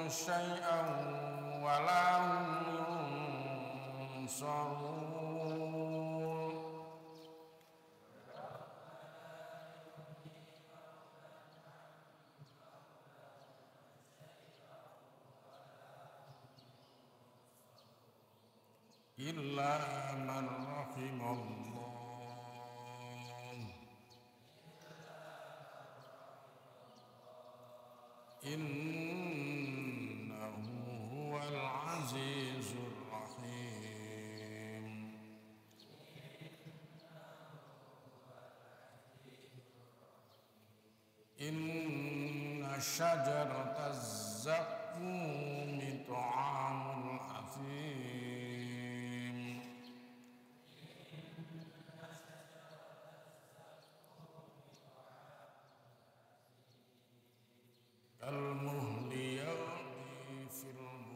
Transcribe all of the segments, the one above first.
شيئا ولا هم ينصرون إلا من رحم الله إنه هو العزيز الرحيم إن شجرة الزقوم طعام الأثيم كالمهل يغلي في البطون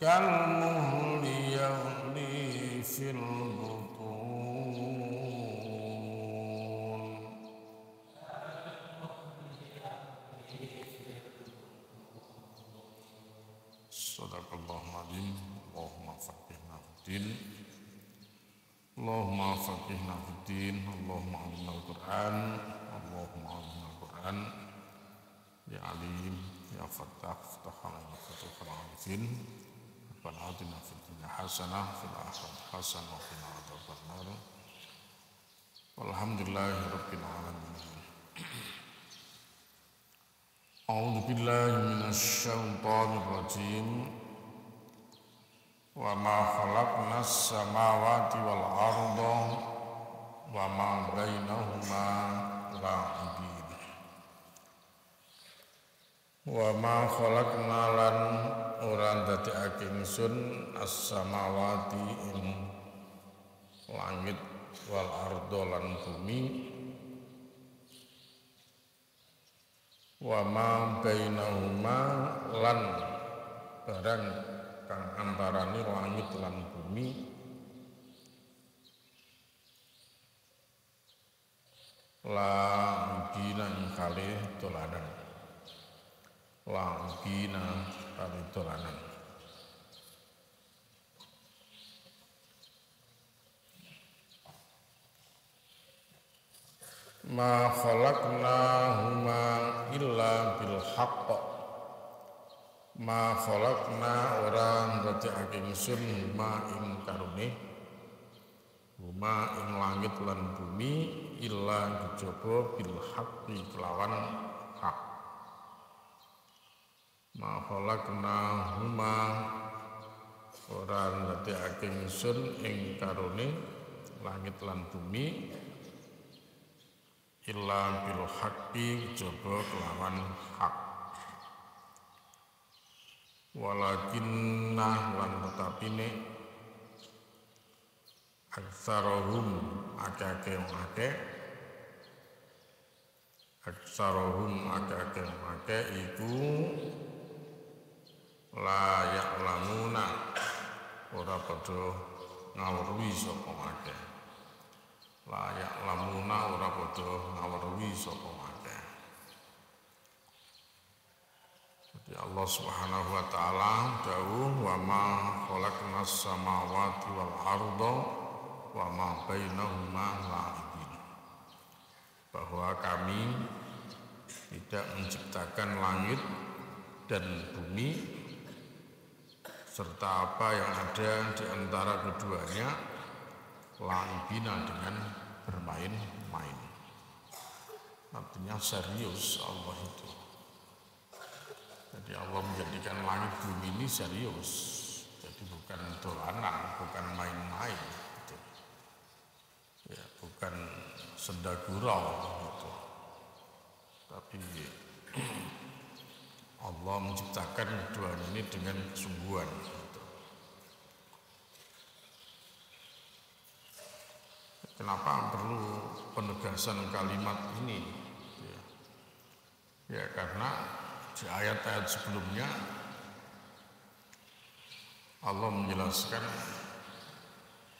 كالمهل يغلي في البطون Sadaqallahul azim. Allahumma faqihna fiddin Allahumma faqihna fiddin Allahumma alimna al-Qur'an Allahumma alimna al-Qur'an ya alim ya fattah fattah ala fathul arifin Rabbana atina fid dunya hasanah fil akhirati hasanah wa qina adzabannar walhamdulillahi rabbil alamin. A'udzu billahi minasy syaithanir rajim. Wa ma khalaqnas samawati wal arda wa ma bainahuma la'ibin. Wa ma khalaqna lan ora ndadekake ingsun as-samawati ing langit wal arda lan bumi wa ma bainahuma lan barang kang antarane langit lan bumi la gina kali dolanan la gina kali dolanan ma khalaqnahuma illa bil haqq ma khalaqna orang ndadekake ingsun ma ing karone huma ing langit lan bumi illa kejaba bil haqqi kelawan hak ma khalaqna huma orang ndadekake ingsun ing karone langit lan bumi illa bil haqqi coba kelawan hak walakinnah lan tetapine aksarohum akeh-akeh iku la ya'lamuna ora padha ngawruhi sapa akeh layak lamuna ora padha ngaweruhi sapa akeh. Jadi Allah Subhanahu wa taala dawuh wa ma khalaqnas samawati wal arda wa ma bainahuma la'ibin. Bahwa kami tidak menciptakan langit dan bumi serta apa yang ada di antara keduanya la'ibina dengan bermain-main. Artinya serius Allah itu. Jadi Allah menjadikan langit bumi ini serius. Jadi bukan dolanan, bukan main-main gitu. Ya, bukan sendagurau gitu. Tapi Allah menciptakan keduanya ini dengan kesungguhan gitu. Kenapa perlu penegasan kalimat ini? Ya karena di ayat-ayat sebelumnya Allah menjelaskan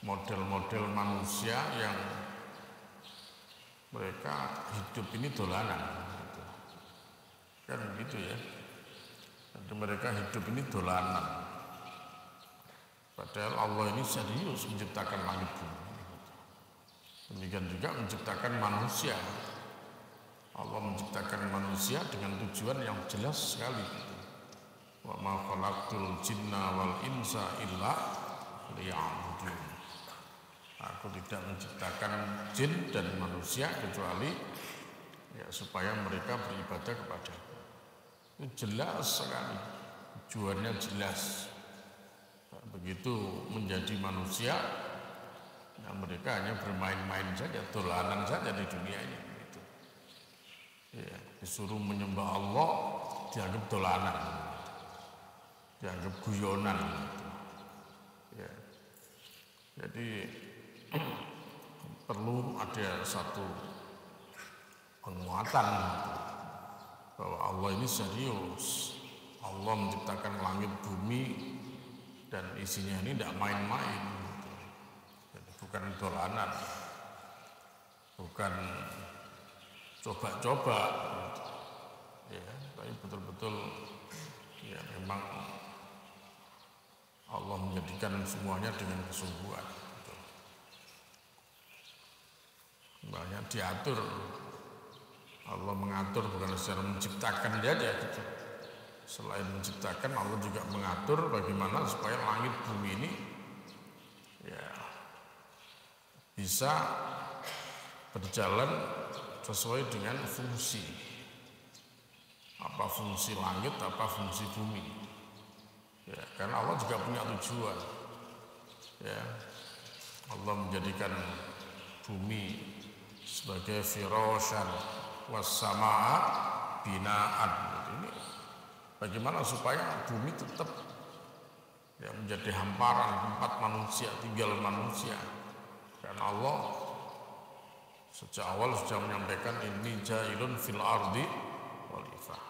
model-model manusia yang mereka hidup ini dolanan gitu. Kan begitu ya. Jadi mereka hidup ini dolanan, padahal Allah ini serius menciptakan langit bumi. Demikian juga menciptakan manusia. Allah menciptakan manusia dengan tujuan yang jelas sekali gitu. Wa ma khalaqtul jinna wal insa illa liya'budun. Aku tidak menciptakan jin dan manusia kecuali ya supaya mereka beribadah kepadaku. Itu jelas sekali, tujuannya jelas. Begitu menjadi manusia, nah mereka hanya bermain-main saja, dolanan saja di dunia ini. Gitu. Ya, disuruh menyembah Allah, dianggap dolanan, dianggap guyonan. Gitu. Ya. Jadi perlu ada satu penguatan gitu, bahwa Allah ini serius. Allah menciptakan langit bumi dan isinya ini tidak main-main. Bukan dolanan, bukan coba-coba, ya, tapi betul-betul ya memang Allah menjadikan semuanya dengan kesungguhan. Banyak diatur, Allah mengatur bukan secara menciptakan saja gitu. Selain menciptakan, Allah juga mengatur bagaimana supaya langit bumi ini ya bisa berjalan sesuai dengan fungsi. Apa fungsi langit, apa fungsi bumi. Ya, karena Allah juga punya tujuan. Ya, Allah menjadikan bumi sebagai firasyan was-samaa binaan. Ini bagaimana supaya bumi tetap ya menjadi hamparan tempat manusia, tinggal manusia. Karena Allah sejak awal sudah menyampaikan ini jailun fil ardi khalifah,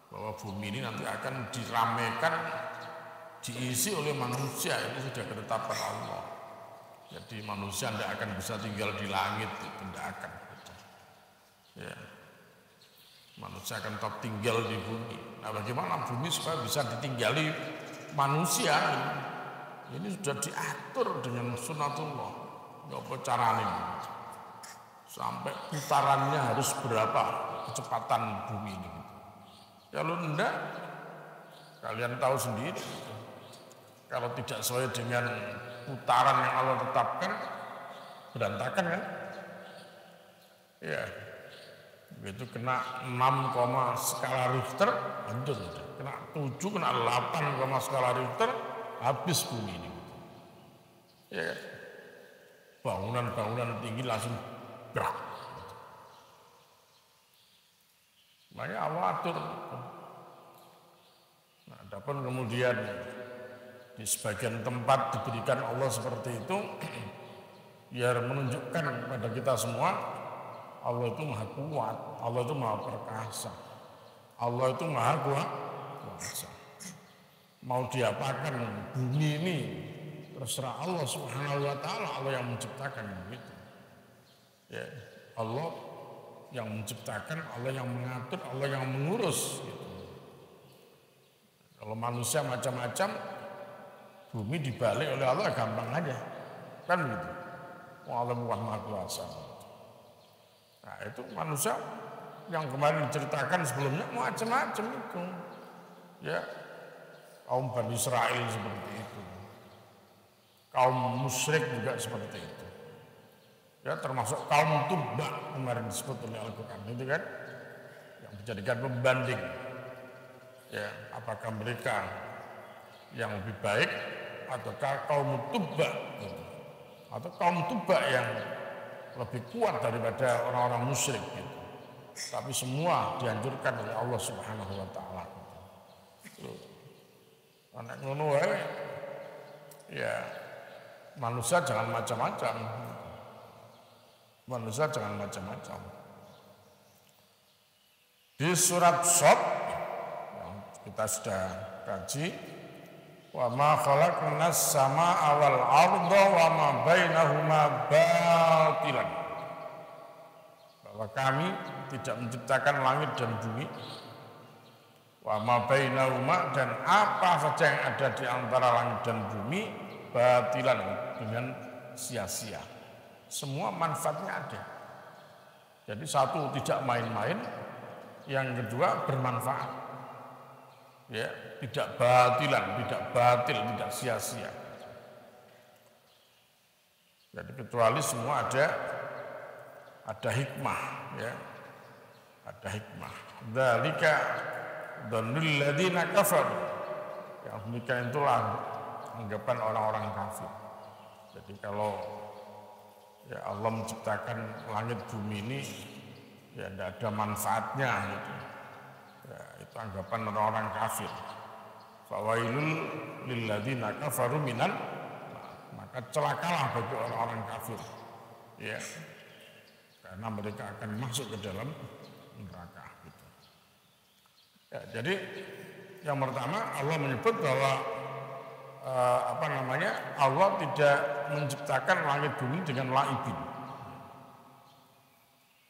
bahwa bumi ini nanti akan diramaikan, diisi oleh manusia. Ini sudah ketetapan Allah. Jadi manusia tidak akan bisa tinggal di langit, tidak akan. Ya. Manusia akan tetap tinggal di bumi. Nah, bagaimana bumi supaya bisa ditinggali manusia? Ini sudah diatur dengan sunatullah. Apa caranya? Sampai putarannya harus berapa kecepatan bumi ini. Kalau enggak, kalian tahu sendiri. Kalau tidak sesuai dengan putaran yang Allah tetapkan, berantakan kan? Ya, begitu kena 6, skala Richter, hancur. Kena 7, kena 8, skala Richter, habis bumi ini. Ya kan? Bangunan-bangunan tinggi langsung brak. Makanya Allah atur. Nah, adapun kemudian di sebagian tempat diberikan Allah seperti itu, biar menunjukkan kepada kita semua Allah itu maha kuat, Allah itu maha perkasa, Allah itu maha kuasa. Mau diapakan bumi ini terserah Allah Subhanahu wa ta'ala, Allah yang menciptakan begitu. Ya, Allah yang menciptakan, Allah yang mengatur, Allah yang mengurus gitu. Kalau manusia macam-macam, bumi dibalik oleh Allah gampang aja. Kan gitu. Allah maha kuasa. Nah, itu manusia yang kemarin diceritakan sebelumnya macam-macam itu. Ya. Kaum Bani Israel seperti itu. Kaum musyrik juga seperti itu. Ya, termasuk kaum Tubba kemarin disebut oleh Al-Quran itu kan, yang dijadikan pembanding. Ya, apakah mereka yang lebih baik ataukah kaum Tubba gitu. Atau kaum Tubba yang lebih kuat daripada orang-orang musyrik gitu. Tapi semua dianjurkan oleh Allah Subhanahu wa ta'ala. Anak ngono wae. Ya, manusia jangan macam-macam. Manusia jangan macam-macam. Di surat Shad yang kita sudah kaji, wa ma khalaqnas samaa wal arda wa ma bainahuma batilan. Bahwa bahwa kami tidak menciptakan langit dan bumi, wa ma bainahuma, dan apa saja yang ada di antara langit dan bumi, batilan, dengan sia-sia. Semua manfaatnya ada. Jadi satu, tidak main-main, yang kedua bermanfaat. Ya, tidak batilan, tidak batil, tidak sia-sia. Jadi kecuali semua ada hikmah, ya. Ada hikmah. Dzalika dzannul ladzina kafaru. Yang demikian itulah anggapan orang-orang kafir. Jadi kalau ya Allah menciptakan langit bumi ini ya tidak ada manfaatnya gitu. Ya, itu anggapan orang-orang kafir. Fawailul lil ladzina kafaru minan, maka celakalah bagi orang-orang kafir. Ya. Karena mereka akan masuk ke dalam neraka gitu. Ya, jadi yang pertama Allah menyebut bahwa Allah tidak menciptakan langit bumi dengan laibin.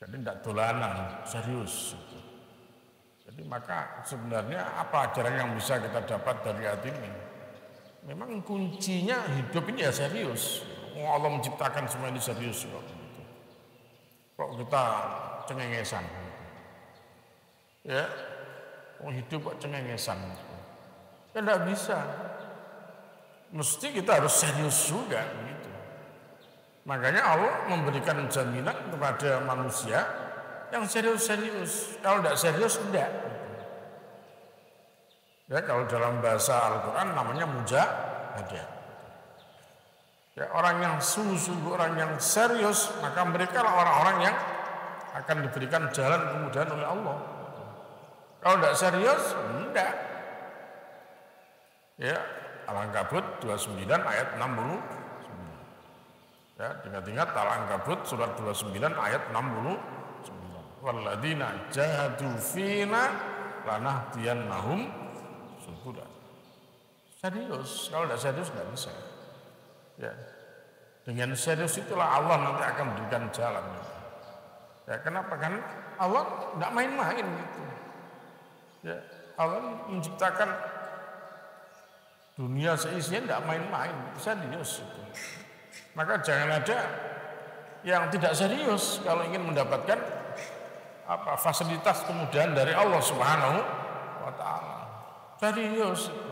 Jadi tidak dolanan, serius gitu. Jadi maka sebenarnya apa ajaran yang bisa kita dapat dari ayat ini? Memang kuncinya hidup ini ya serius. Allah menciptakan semua ini serius kok. Gitu. Kok kita cengengesan? Ya, hidup kok cengengesan? Ya tidak bisa. Mesti kita harus serius juga. Gitu. Makanya Allah memberikan jaminan kepada manusia yang serius-serius. Kalau tidak serius, tidak. Ya, kalau dalam bahasa Al-Quran namanya mujahadah. Ya, orang yang sungguh-sungguh, orang yang serius, maka mereka lah orang-orang yang akan diberikan jalan kemudahan oleh Allah. Kalau tidak serius, tidak. Ya, Al-Ankabut 29 ayat 60. Ya, ingat-ingat Al-Ankabut surat 29 ayat 60. Walladzina jahadu fina lanahdiyannahum subula. Serius, kalau tidak serius tidak bisa. Ya. Dengan serius itulah Allah nanti akan memberikan jalan. Ya, kenapa? Kan Allah tidak main-main gitu. Ya, Allah menciptakan dunia seisinya tidak main-main, serius itu. Maka jangan ada yang tidak serius kalau ingin mendapatkan fasilitas kemudahan dari Allah Subhanahu wa taala. Serius itu.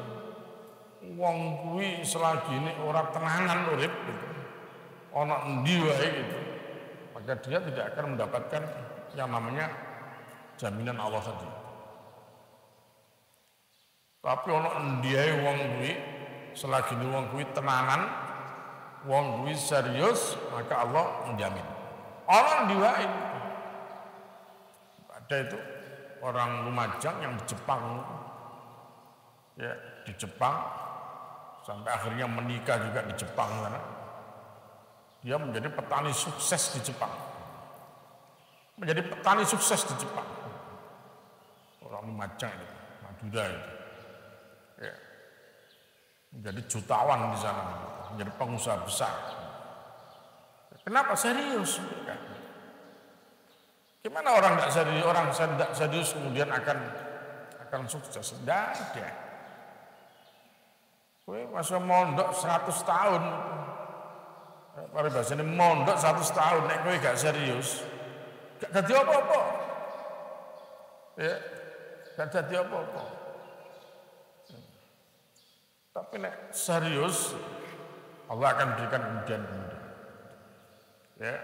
Wong kuwi selagi ini ora tenanan urip gitu. Ana endi wae gitu. Maka dia tidak akan mendapatkan yang namanya jaminan Allah tadi. Tapi ana endi ae wong kuwi selagi ini wong kuwi tenanan, wong kuwi serius, maka Allah menjamin. Ana endi wae. Ada itu orang Lumajang yang di Jepang, ya di Jepang sampai akhirnya menikah juga di Jepang karena dia menjadi petani sukses di Jepang, menjadi petani sukses di Jepang. Orang Lumajang itu, Madura itu, ya menjadi jutawan di sana, menjadi pengusaha besar. Kenapa? Serius mereka. Gimana orang tidak serius, orang tidak serius kemudian akan sukses? Tidak ada. Kowe masih mondok 100 tahun. Paribasane mondok 100 tahun nek kowe gak serius, gak dadi apa-apa. Ya, gak dadi apa-apa. Tapi nek serius, Allah akan berikan kemudian. Ya.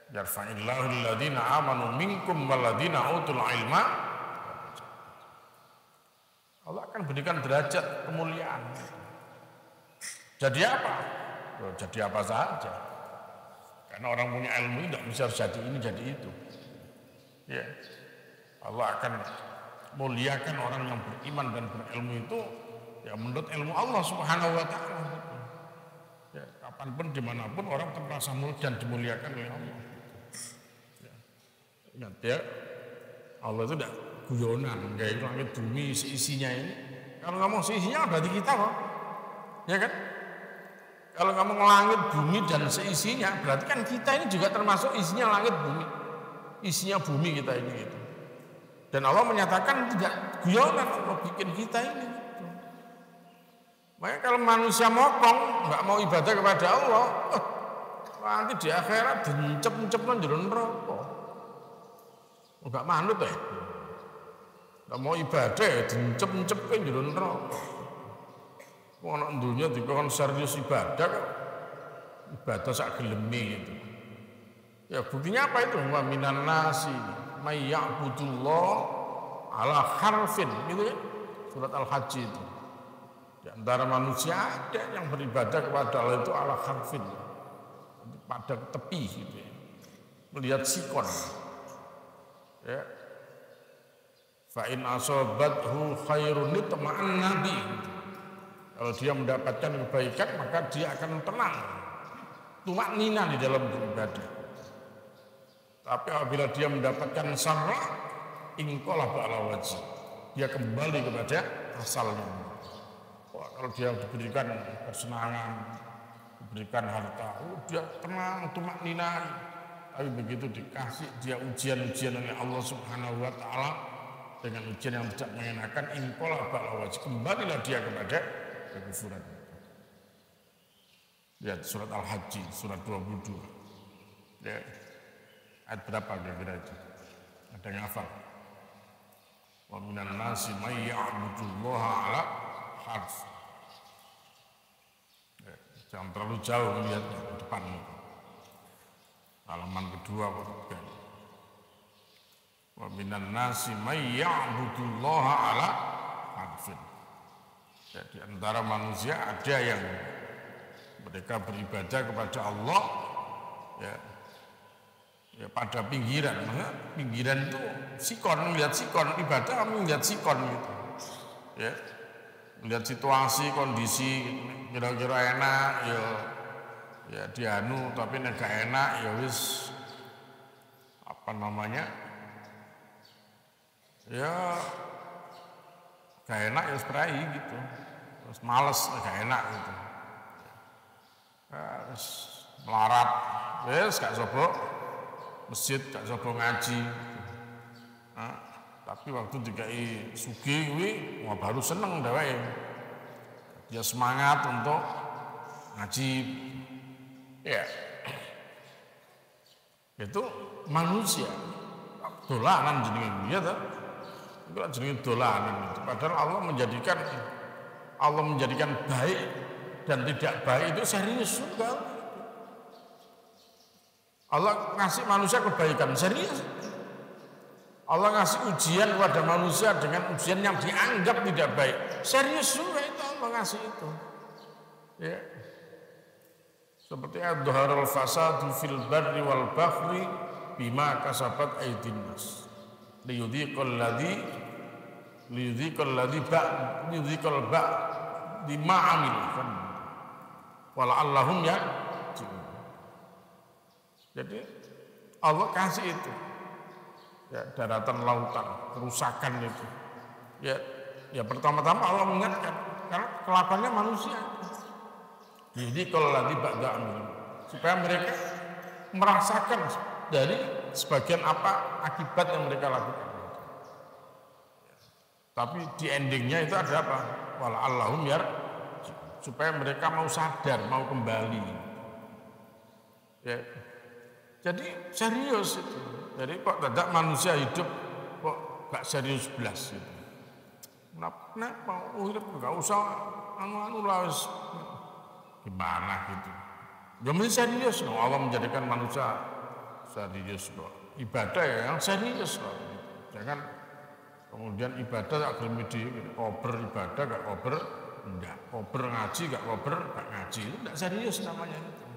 Yarfa'illahu alladhina amanu minkum walladzina utul ilma. Allah akan berikan derajat kemuliaan. Jadi apa? Jadi apa saja. Karena orang punya ilmu tidak bisa jadi ini jadi itu. Ya. Allah akan muliakan orang yang beriman dan berilmu itu ya menurut ilmu Allah Subhanahu wa taala. Ya, kapanpun dimanapun orang terasa mulia dan dimuliakan oleh Allah. Ingat ya, Allah itu tidak guyonan, gaya langit bumi seisinya ini. Kalau ngomong seisinya berarti kita kok, ya kan? Kalau ngomong langit bumi dan seisinya, berarti kan kita ini juga termasuk isinya langit bumi. isinya bumi kita ini gitu. Dan Allah menyatakan tidak guyonan Allah bikin kita ini gitu. Makanya kalau manusia mokong nggak mau ibadah kepada Allah, nanti di akhirat dincep-ncep nang jero neraka. Enggak manut ya. Nggak mau ibadah ya dincep-ncep ke jero neraka. Wong ana dunya dikon serius ibadah kok. Ibadah sak geleme gitu. Ya buktinya apa itu? Wa minan nasi may ya'budullah ala harfin gitu ya. Surat Al-Hajj itu. Di antara manusia ada yang beribadah kepada Allah itu ala harfin. Pada tepi gitu ya. Melihat sikon. Ya. Fa in asabathu khairun tama'an nabi. Kalau dia mendapatkan kebaikan maka dia akan tenang. Tumaknina di dalam beribadah. Tapi apabila dia mendapatkan sarra, ingqalaba ala wajhi. Dia kembali kepada asalnya. Wah, kalau dia diberikan kesenangan, diberikan harta, dia tenang, tumaknina. Tapi begitu dikasih dia ujian-ujian oleh Allah Subhanahu wa taala dengan ujian yang tidak mengenakan, ingqalaba ala wajhi. Kembalilah dia kepada kekufuran. Lihat surat Al-Hajj, surat 22. Ya. Ayat berapa kira-kira itu? Ada yang hafal? Wa minan nasi may ya'budullaha ala harf. Ya, jangan terlalu jauh melihatnya di depanmu. Halaman kedua atau ketiga. Wa minan nasi may ya'budullaha ala harfin. Ya, di antara manusia ada yang mereka beribadah kepada Allah ya pada pinggiran. Pinggiran itu sikon, melihat sikon, ibadah kami melihat sikon gitu. Ya. Melihat situasi, kondisi kira-kira enak ya dianu, tapi nek gak enak ya wis apa namanya? Ya gak enak ya spray gitu. Terus males gak enak gitu. Terus melarat, wis gak sobo masjid, gak sobo ngaji. Nah, tapi waktu dikai sugih kuwi baru seneng dheweke. Dia semangat untuk ngaji. Ya. Itu manusia. Dolanan jenenge ya ta. Itu jenenge dolanan itu. Padahal Allah menjadikan baik dan tidak baik itu serius juga. Allah ngasih manusia kebaikan serius. Allah ngasih ujian kepada manusia dengan ujian yang dianggap tidak baik. Serius juga itu Allah ngasih itu. Ya. Seperti adharul fasadu fil barri wal bahri bima kasabat aydin nas. Liyudhiqal ladzi bima amil kan. Wala'allahum yarji'un. Jadi Allah kasih itu. Ya, daratan lautan, kerusakan itu. Ya pertama-tama Allah mengingatkan karena kelakuannya manusia. Jadi kalau lagi ba'da amil supaya mereka merasakan dari sebagian apa akibat yang mereka lakukan. Tapi di endingnya itu ada apa? Wala'allahum supaya mereka mau sadar, mau kembali. Ya. Jadi serius itu. Jadi kok tidak manusia hidup kok gak serius belas gitu. Kenapa? Gak usah anu lah gimana gitu. Ya mesti serius loh. Allah menjadikan manusia serius loh. Ibadah ya yang serius loh. Jangan kemudian ibadah gak gelem kober ibadah gak kober enggak, kober ngaji gak kober gak ngaji itu enggak serius namanya itu.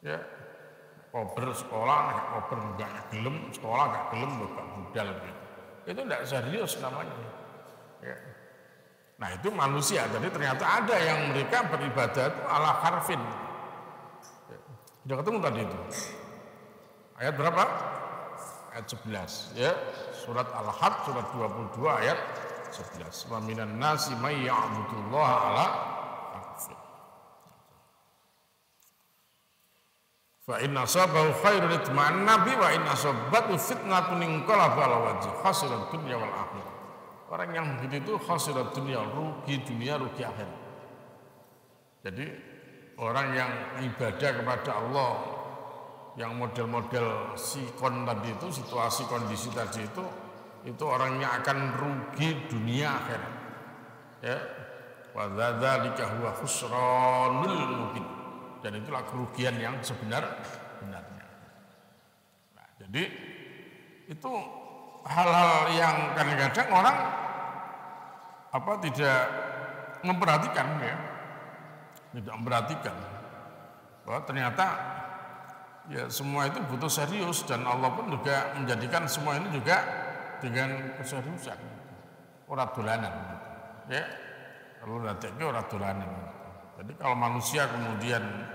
Ya. Kober sekolah gak kober enggak gelem, sekolah gak gelem gak budal gitu. Itu enggak serius namanya. Ya. Nah, itu manusia. Jadi ternyata ada yang mereka beribadah itu ala harfin. Ya. Sudah ketemu tadi itu. Ayat berapa? Ayat 11 ya. Surat Al-Hajj surat 22 ayat 11. Wa minan nasi may ya'budullaha ala harfin. Fa inna sabahu khairun itma'an nabi wa inna sabatu fitnatun inqalaba ala wajhi khasirat dunya wal akhirah. Orang yang begitu itu khasirat dunya, rugi dunia, rugi akhirat. Jadi orang yang ibadah kepada Allah, yang model-model sikon tadi itu, situasi kondisi tadi itu orangnya akan rugi dunia akhirat. Ya, wa dzalika huwa khusranul mubin. Dan itulah kerugian yang sebenar-benarnya. Nah, jadi itu hal-hal yang kadang-kadang orang tidak memperhatikan, ya, tidak memperhatikan bahwa ternyata ya semua itu butuh serius, dan Allah pun juga menjadikan semua ini juga dengan keseriusan, ora dolanan, ya, kalau dadekne ora dolanan. Jadi kalau manusia kemudian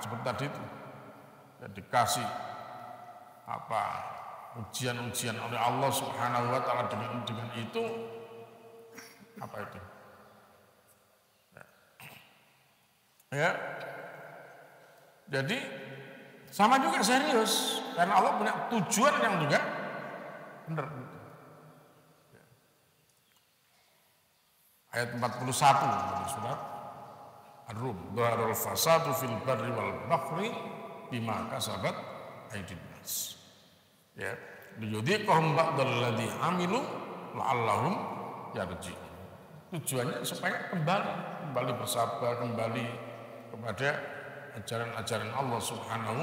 seperti tadi itu ya, dikasih ujian-ujian oleh Allah Subhanahu wa taala dengan itu itu ya. Jadi sama juga serius, karena Allah punya tujuan yang juga benar. Ayat 41 dari surat Ar-Rum, dhaharul fasadu fil barri wal bahri bima kasabat aydin nas. Ya, liyudhiqahum ba'dal ladzi amilu la'allahum yarji'un. Tujuannya supaya kembali bersabar, kembali kepada ajaran-ajaran Allah Subhanahu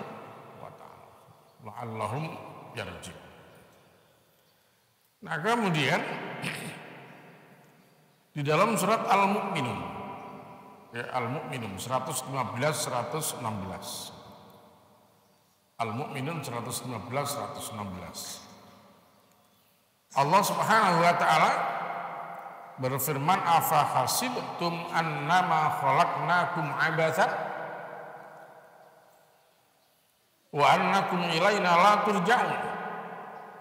wa taala. La'allahum yarji'un. Nah, kemudian di dalam surat Al-Mu'minun, ya, Al-Mu'minun 115-116. Al-Mu'minun 115-116. Allah Subhanahu wa taala berfirman, afa hasibtum annama khalaqnakum abatsan wa annakum ilaina la turja'un.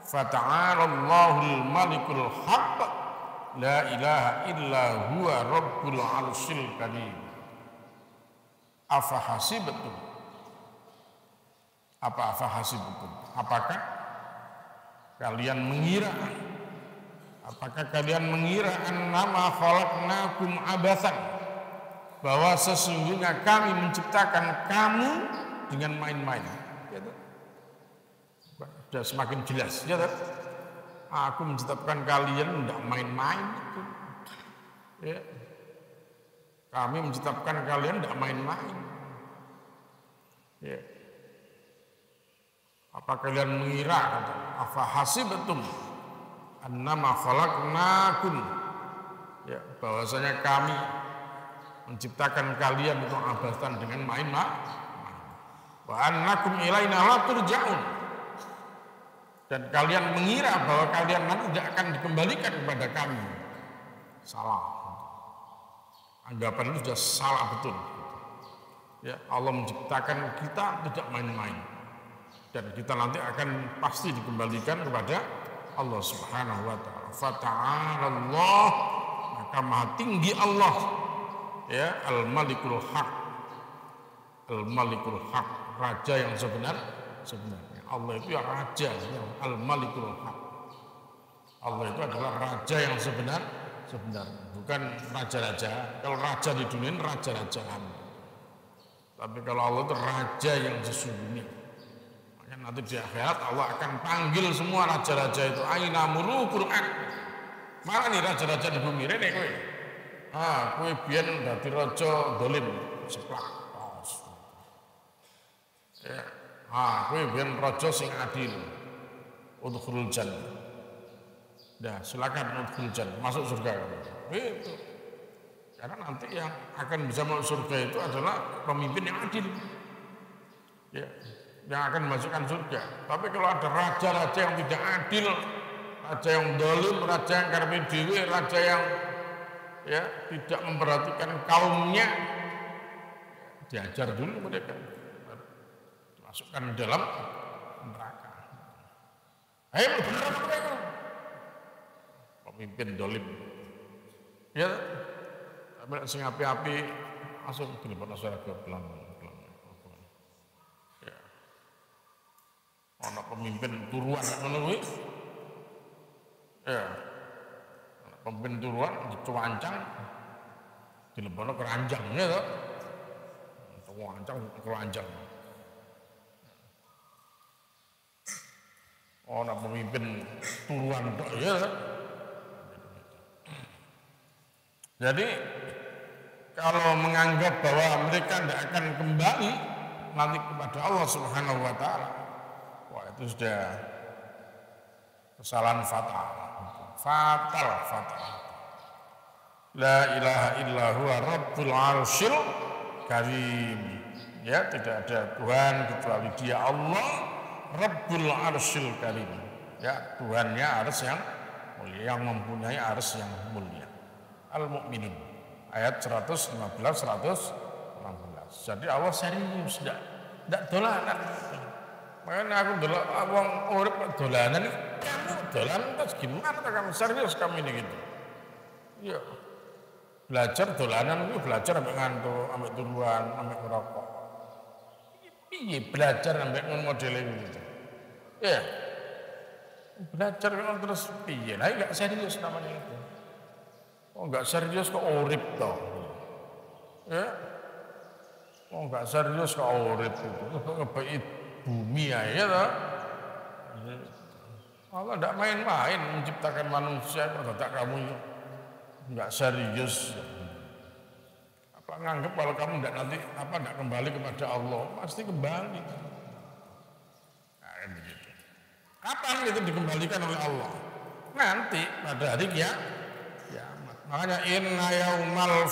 Fata'alallahul malikul haqq la ilaha illa huwa rabbul arsyil karim. Afa hasibtum, apakah kalian mengira, annama khalaqnakum abatsan, bahwa sesungguhnya kami menciptakan kamu dengan main-main. Sudah semakin jelas, ya kan? Aku menciptakan kalian tidak main-main. Ya. Kami menciptakan kalian tidak main-main. Ya. Apa kalian mengira, afa hasibtum annama khalaqnakum, ya, bahwasanya kami menciptakan kalian itu abatsan dengan main-main. Wa annakum ilaina la turja'un, dan kalian mengira bahwa kalian nanti tidak akan dikembalikan kepada kami. Salah. Anggapan itu sudah salah betul. Ya, Allah menciptakan kita tidak main-main, dan kita nanti akan pasti dikembalikan kepada Allah Subhanahu wa taala. Fata'alallah, maka maha tinggi Allah, ya, Al-Malikul Haq. Al-Malikul Haq, raja yang sebenarnya. Allah itu ya raja, Al-Malikul Haq. Allah itu adalah raja yang sebenar, bukan raja-raja. Kalau raja di dunia ini raja-rajaan, tapi kalau Allah itu raja yang sesungguhnya. Makanya nanti di akhirat Allah akan panggil semua raja-raja itu, aina mulukul ard. Mana nih raja-raja di bumi rene kowe? Kowe biyen dadi raja dolim, seplak. Ya. Kowe biyen raja sing adil. Udkhulul jannah. Dah, silakan udkhulul jannah, masuk surga. Itu. Karena nanti yang akan bisa masuk surga itu adalah pemimpin yang adil. Ya, yang akan memasukkan surga. Tapi kalau ada raja-raja yang tidak adil, raja yang zalim, raja yang karepe dhewe, raja yang ya tidak memperhatikan kaumnya, diajar dulu mereka, masukkan dalam neraka. Ayo benar mereka. Pemimpin zalim. Ya, tapi sing api-api langsung dilebokno surga pelan-pelan. pemimpin turuan ngono kuwi. Ya. Pemimpin turuan dicuancang dilebono keranjang ya toh. Cuancang keranjang. Orang pemimpin turuan tok ya. Jadi kalau menganggap bahwa mereka tidak akan kembali nanti kepada Allah Subhanahu wa taala, wah itu sudah kesalahan fatal. Fatal. La ilaha illa huwa rabbul arsyil karim. Ya, tidak ada Tuhan kecuali Dia Allah Rabbul arsyil karim. Ya, Tuhannya arsy yang mulia, yang mempunyai arsy yang mulia. Al-Mu'minun ayat 115 116. Jadi Allah serius, tidak dolanan. Makanya aku delok wong urip dolanan, kamu dolanan terus gimana kamu serius kamu ini gitu. Ya. Belajar dolanan itu belajar sampai ngantuk, sampai turuan, sampai ngerokok. Iya belajar sampai model gitu. Ya. Belajar terus piye? Nah, enggak serius namanya itu. Oh, enggak serius kok urip toh. Ya. Oh, enggak serius kok urip itu. Kok ngebait bumi aja toh. Allah enggak main-main menciptakan manusia kok tak kamu enggak serius. Apa nganggep kalau kamu enggak kembali kepada Allah, pasti kembali. Nah, begitu. Kapan itu dikembalikan oleh Allah? Nanti pada hari kiamat. Makanya inna yaumal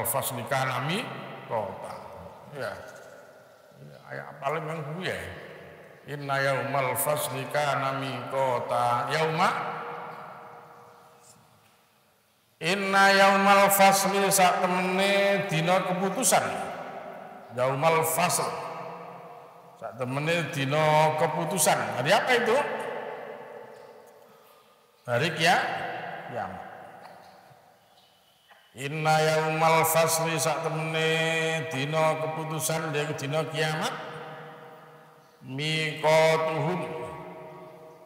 fasli kana miqata. Ya. Ayat paling yang gue ya. Inna yaumal fasli kana miqata. Inna yaumal fasli sak temene dina keputusan. Yaumal fasl. Sak temene dina keputusan. Hari apa itu? Hari kiamat. Inna yaumal fasli sak temene dina keputusan yaiku dina kiamat. Miqatuhum.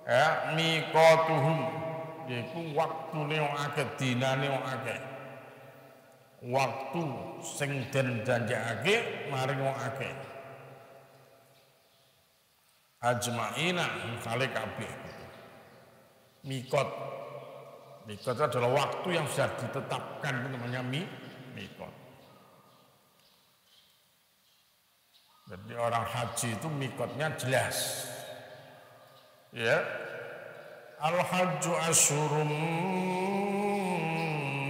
Ya, miqatuhum yaiku waktune wong akeh, dinane wong akeh. Waktu sing den janjekake maring wong akeh. Ajmaina kali kabeh. Miqat adalah waktu yang sudah ditetapkan, itu namanya miqat. Jadi orang haji itu miqatnya jelas. Ya. Al-hajju asyurum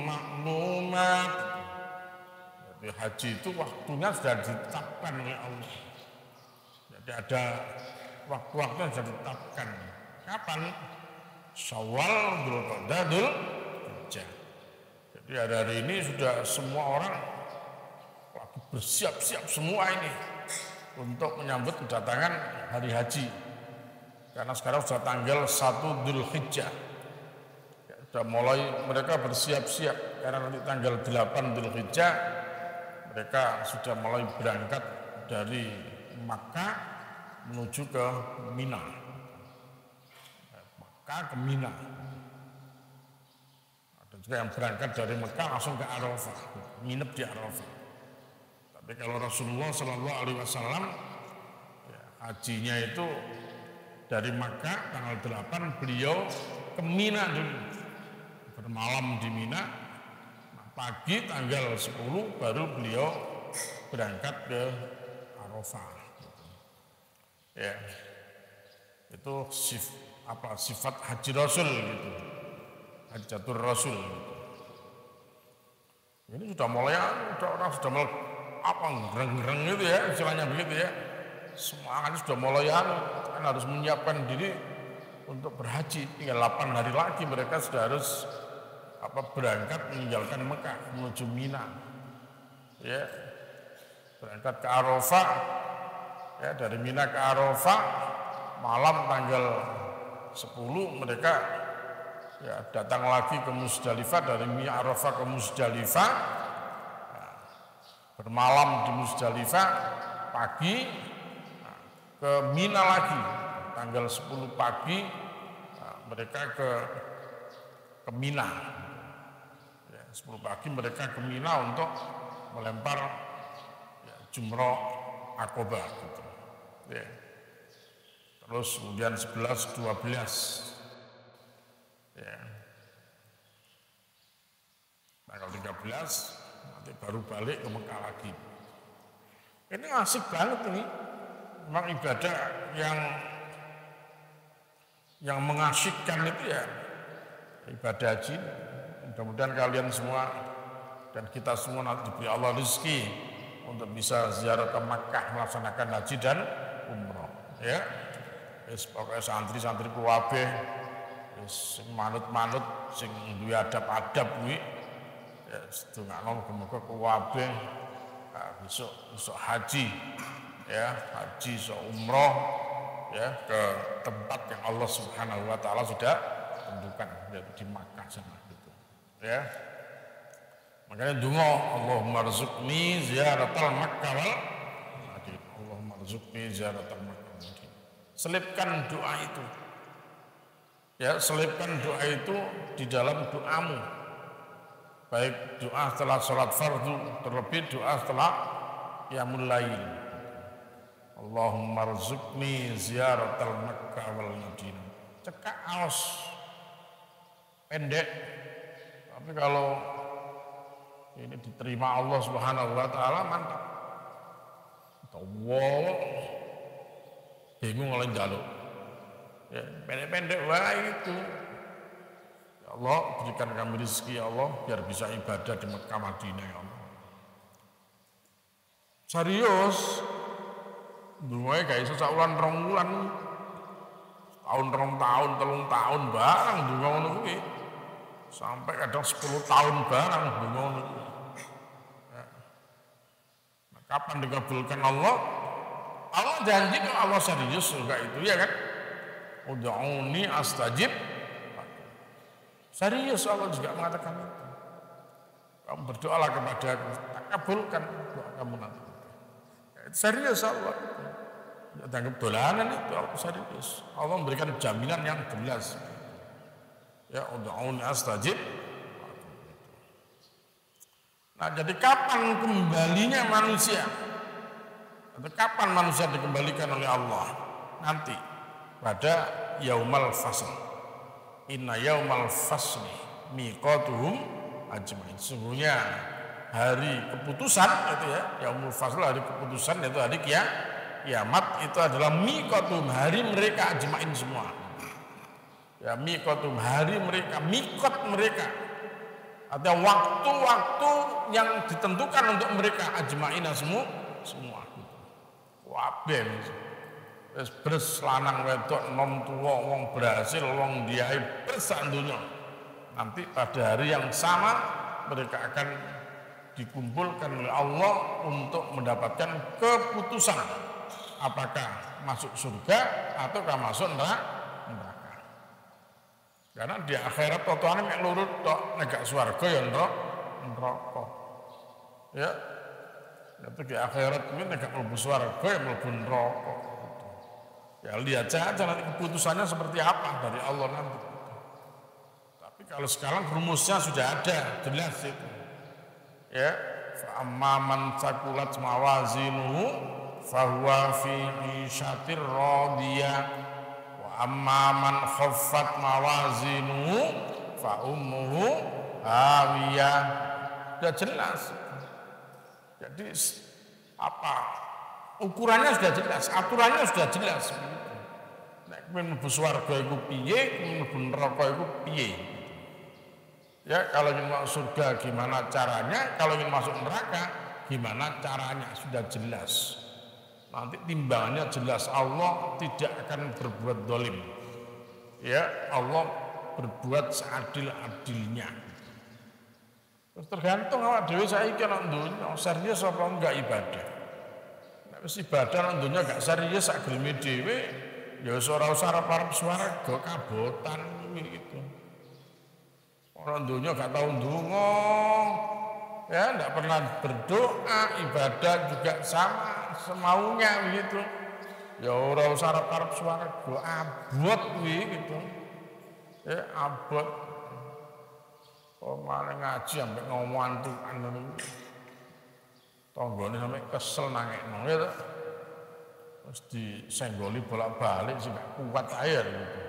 ma'lumat. Jadi haji itu waktunya sudah ditetapkan oleh Allah. Jadi ada waktu-waktu yang sudah ditetapkan. Kapan? Syawal, Dzulqa'dah, Dzulhijjah. Jadi hari ini sudah semua orang lagi bersiap-siap semua ini untuk menyambut kedatangan hari haji. Karena sekarang sudah tanggal 1 Dzulhijjah. Ya, sudah mulai mereka bersiap-siap karena nanti tanggal 8 Dzulhijjah mereka sudah mulai berangkat dari Makkah menuju ke Mina. Ke Mina. Ada juga yang berangkat dari Mekah langsung ke Arafah, nginep di Arafah. Tapi kalau Rasulullah Shallallahu Alaihi Wasallam hajinya itu dari Mekah tanggal 8 beliau ke Mina dulu, bermalam di Mina. Nah, pagi tanggal 10 baru beliau berangkat ke Arafah. Ya, itu sifat haji Rasul gitu, Hajatul Rasul gitu. Ini sudah mulai, orang sudah mulai gereng-gereng gitu ya, istilahnya begitu ya. Semangatnya sudah mulai kan harus menyiapkan diri untuk berhaji. Tinggal 8 hari lagi mereka sudah harus berangkat meninggalkan Mekah menuju Mina. Ya, berangkat ke Arafah. Ya, dari Mina ke Arafah malam tanggal 10 mereka ya datang lagi ke Musdalifah, dari Arafah ke Musdalifah, bermalam di Musdalifah, pagi ke Mina lagi, tanggal 10 pagi mereka ke Mina. Ya, 10 pagi mereka ke Mina untuk melempar jumroh Aqobah gitu. Ya. Terus kemudian 11, 12 ya. Tanggal 13 nanti baru balik ke Mekah lagi. Ini asik banget ini. Memang ibadah yang mengasyikkan itu ya ibadah haji. Mudah-mudahan kalian semua dan kita semua nanti diberi Allah rezeki untuk bisa ziarah ke Makkah melaksanakan haji dan umroh. Ya, pokoknya santri-santri kuwabe, sing manut-manut, sing duwe adab-adab kuwi, ya sedongakno muga-muga kuwabe besok haji, ya haji so umroh, ya ke tempat yang Allah Subhanahu Wa Taala sudah tentukan, yaitu di Makkah sana gitu, ya. Makanya donga Allahumma rzuqni ziyaratal Makkah wal Madinah. Allahumma rzuqni ziyaratal Makkah wal Madinah. Selipkan doa itu. Ya, selipkan doa itu di dalam doamu. Baik doa setelah sholat fardu, terlebih doa setelah qiyamul lail. Allahumma rzuqni ziyaratal Makkah wal Madinah. Cekak aos pendek. Tapi kalau ini diterima Allah Subhanahu Wa Taala mantap. Wow, bingung oleh jaluk. Ya, pendek-pendek wae itu. Ya Allah berikan kami rezeki ya Allah biar bisa ibadah di Mekah Madinah ya Allah. Serius, duwe gak iso sak wulan rong wulan. Tahun rong tahun, telung tahun barang donga ngono kuwi. Sampai kadang 10 tahun barang donga ngono kuwi. Kapan dikabulkan Allah? Allah janji kalau Allah serius surga itu ya kan? Ud'uni astajib. Serius Allah juga mengatakan itu. Kamu berdoalah kepada aku, tak kabulkan doa kamu nanti. Serius Allah. Tidak dianggap dolanan itu Allah serius. Allah memberikan jaminan yang jelas. Ya ud'uni astajib. Nah, jadi kapan kembalinya manusia? Atau kapan manusia dikembalikan oleh Allah? Nanti pada yaumal fasl. Inna yaumal fasli miqatuhum ajmain. Sungguhnya hari keputusan itu ya, yaumul fasl hari keputusan itu hari kiamat itu adalah miqatuhum hari mereka ajmain semua. Ya miqatuhum hari mereka, miqat mereka. Ada waktu-waktu yang ditentukan untuk mereka ajmaina semua. Wabeh wis bres lanang wedok nom tuwa wong berhasil wong diae sak donya. Nanti pada hari yang sama mereka akan dikumpulkan oleh Allah untuk mendapatkan keputusan apakah masuk surga ataukah masuk neraka. Karena di akhirat totoane mek lurut tok, nek gak swarga ya neraka. Ya. Itu di akhirat kuwi nek gak mlebu swarga ya mlebu neraka. Ya lihat saja nanti keputusannya seperti apa dari Allah nanti. Tapi kalau sekarang rumusnya sudah ada, jelas itu. Ya, fa amman saqulat mawazinuhu fahuwa fi 'ishatir radiyah. Amma man khaffat mawazinuhu fa ummuhu hawiyah. Sudah jelas. Jadi apa? Ukurannya sudah jelas, aturannya sudah jelas. Nek mlebu swarga iku piye, mlebu neraka iku piye. Ya, kalau ingin masuk surga gimana caranya, kalau ingin masuk neraka gimana caranya, sudah jelas. Nanti timbangannya jelas, Allah tidak akan berbuat dolim. Ya, Allah berbuat seadil-adilnya. Terus tergantung awak dhewe saiki nek donya serius apa enggak ibadah. Nek wis ibadah nek donya enggak serius sak geleme dhewe, ya wis ora usah arep-arep swarga kabotan gitu. Ora donya gak tau ndonga. Ya, tidak pernah berdoa, ibadah juga sama semaunya begitu. Ya ora usah arep swarga, abot kuwi gitu. Ya abot. Oh malah ngaji sampai ngomong antukan niku. Tanggane sampai kesel nangekno ya to. Terus disenggoli bolak-balik sih gak kuat air gitu.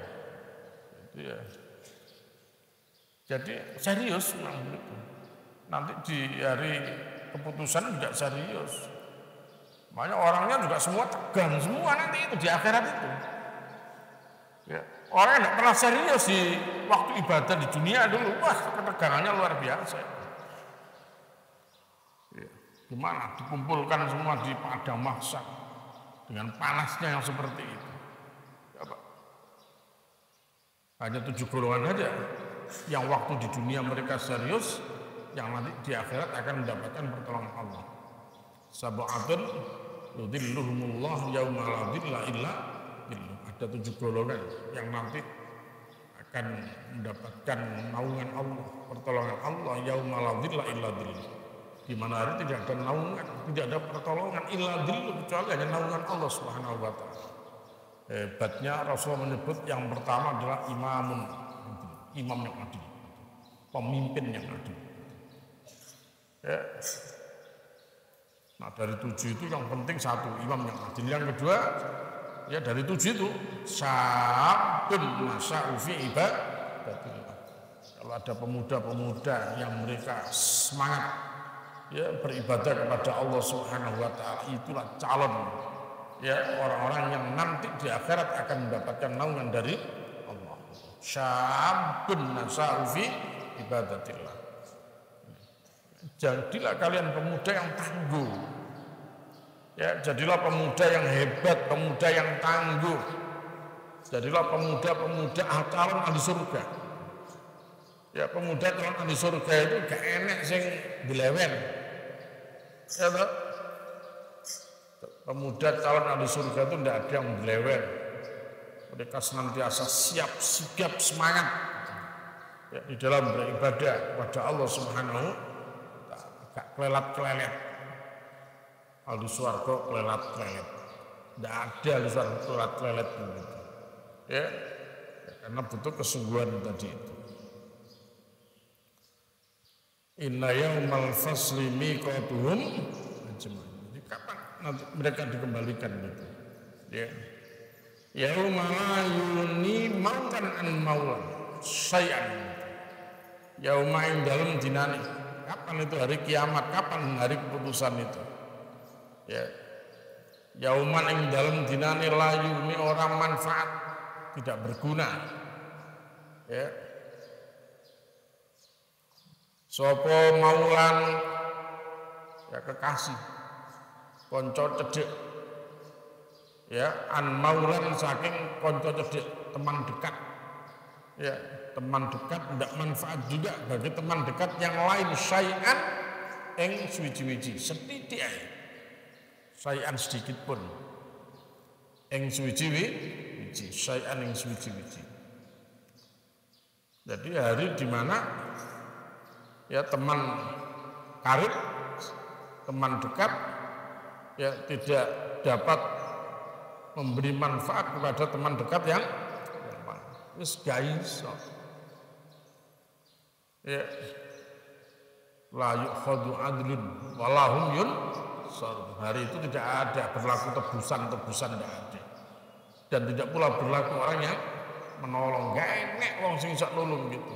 Itu ya. Jadi serius memang gitu. Nanti di hari keputusan juga serius. Makanya orangnya juga semua tegang semua nanti itu di akhirat itu. Ya, orang yang tidak pernah serius di waktu ibadah di dunia dulu, wah ketegangannya luar biasa. Ya, gimana dikumpulkan semua di padang mahsyar dengan panasnya yang seperti itu. Ya, Pak. Hanya 7 golongan saja yang waktu di dunia mereka serius, yang nanti di akhirat akan mendapatkan pertolongan Allah. Sab'atun yudhilluhumullah yauma la dhilla illa dhilluh. Ada 7 golongan yang nanti akan mendapatkan naungan Allah, pertolongan Allah yauma la dhilla illa dhilluh. Di mana hari tidak ada naungan, tidak ada pertolongan illa dhilluh kecuali hanya naungan Allah Subhanahu wa taala. Hebatnya Rasulullah menyebut yang pertama adalah imam yang adil, pemimpin yang adil. Ya. Nah dari 7 itu yang penting 1 imam yang adil. Yang kedua ya dari 7 itu syabun nasya'u fi ibadatillah. Kalau ada pemuda-pemuda yang mereka semangat ya beribadah kepada Allah Subhanahu wa taala, itulah calon ya orang-orang yang nanti di akhirat akan mendapatkan naungan dari Allah. Syabun nasya'u fi ibadatillah. Jadilah kalian pemuda yang tangguh. Ya, jadilah pemuda yang hebat, pemuda yang tangguh. Jadilah pemuda-pemuda calon ahli surga. Ya, pemuda calon ahli surga itu gak enak sing dilewen. Ya, toh? Pemuda calon ahli surga itu tidak ada yang dilewen. Mereka senantiasa siap, sigap, semangat ya, di dalam beribadah kepada Allah Subhanahu gak kelelat-kelelet. Ahli swarga kelelat-kelelet. Tidak ada ahli swarga kelelat-kelelet begitu. Ya, karena butuh kesungguhan tadi itu. Inna yaumal fasli miqatuhum ajmain. Jadi kapan nanti mereka dikembalikan gitu. Ya. Yauma la yuni mautan an maulan syai'an. Yauma ing dalem dinane. Kapan itu hari kiamat? Kapan hari keputusan itu? Ya, yauman ing dalem dinane layu ini orang manfaat tidak berguna. Ya, sopo maulan ya kekasih, konco cedek. Ya, an maulan saking konco cedek teman dekat. Ya, teman dekat tidak manfaat juga bagi teman dekat yang lain syai'an ing suwiji-wiji setitik ae. Syai'an sedikit pun ing suwiji-wiji, syai'an ing suwiji-wiji. Jadi hari di mana ya teman karib, teman dekat ya tidak dapat memberi manfaat kepada teman dekat yang wis gak iso. Ya. La yukhadu adlun walahum yunsar. Hari itu tidak ada berlaku tebusan-tebusan, tidak ada. Dan tidak pula berlaku orang yang menolong. Gak enek wong sing iso nulung gitu.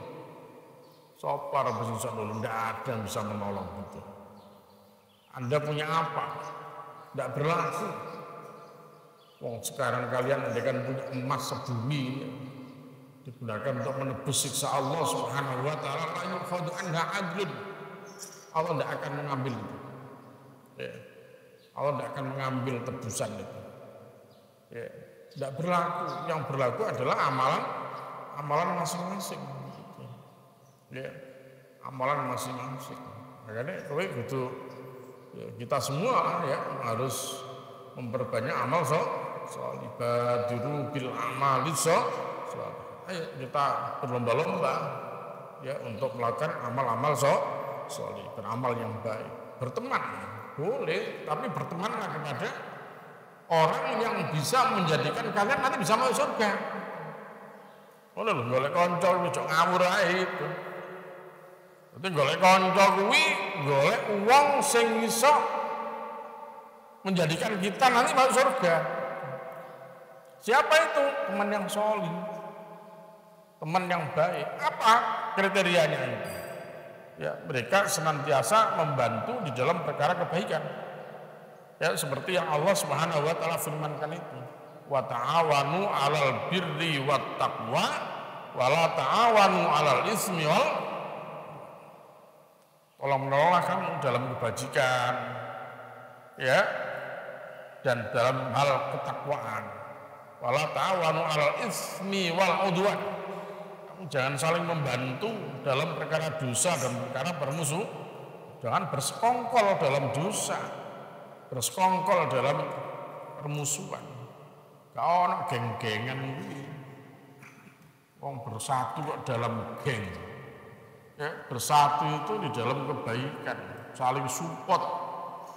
Sapa arep sing iso nulung, tidak ada yang bisa menolong gitu. Anda punya apa? Tidak berlaku. Wong sekarang kalian andaikan punya emas sebumi digunakan untuk menebus siksa Allah Subhanahu wa taala, la yukhadu anha adlun. Allah tidak akan mengambil itu. Ya. Allah tidak akan mengambil tebusan itu. Ya. Tidak berlaku. Yang berlaku adalah amalan masing-masing. Gitu. Ya. Amalan masing-masing. Makanya kowe kudu ya, kita semua ya harus memperbanyak amal sholih. Badiru bil amali sholih. Ayo kita berlomba-lomba ya untuk melakukan amal-amal soleh, beramal yang baik. Berteman boleh, tapi bertemanlah kepada orang yang bisa menjadikan kalian nanti bisa masuk surga. Ngono lho, golek kanca ojo ngawur ae itu. Dadi golek kanca kuwi golek wong sing iso menjadikan kita nanti masuk surga. Siapa itu? Teman yang soleh, teman yang baik. Apa kriterianya itu? Ya, mereka senantiasa membantu di dalam perkara kebaikan. Ya, seperti yang Allah Subhanahu wa taala firmankan itu. Wa ta'awanu 'alal birri wat taqwa wa la ta'awanu 'alal ismi wal. Tolong menolong kamu dalam kebajikan. Ya. Dan dalam hal ketakwaan. Wa la ta'awanu 'alal ismi wal 'udwan. Jangan saling membantu dalam perkara dosa dan perkara bermusuh. Jangan bersekongkol dalam dosa, bersekongkol dalam permusuhan. Gak ono geng-gengan kuwi. Wong bersatu kok dalam geng. Ya, bersatu itu di dalam kebaikan, saling support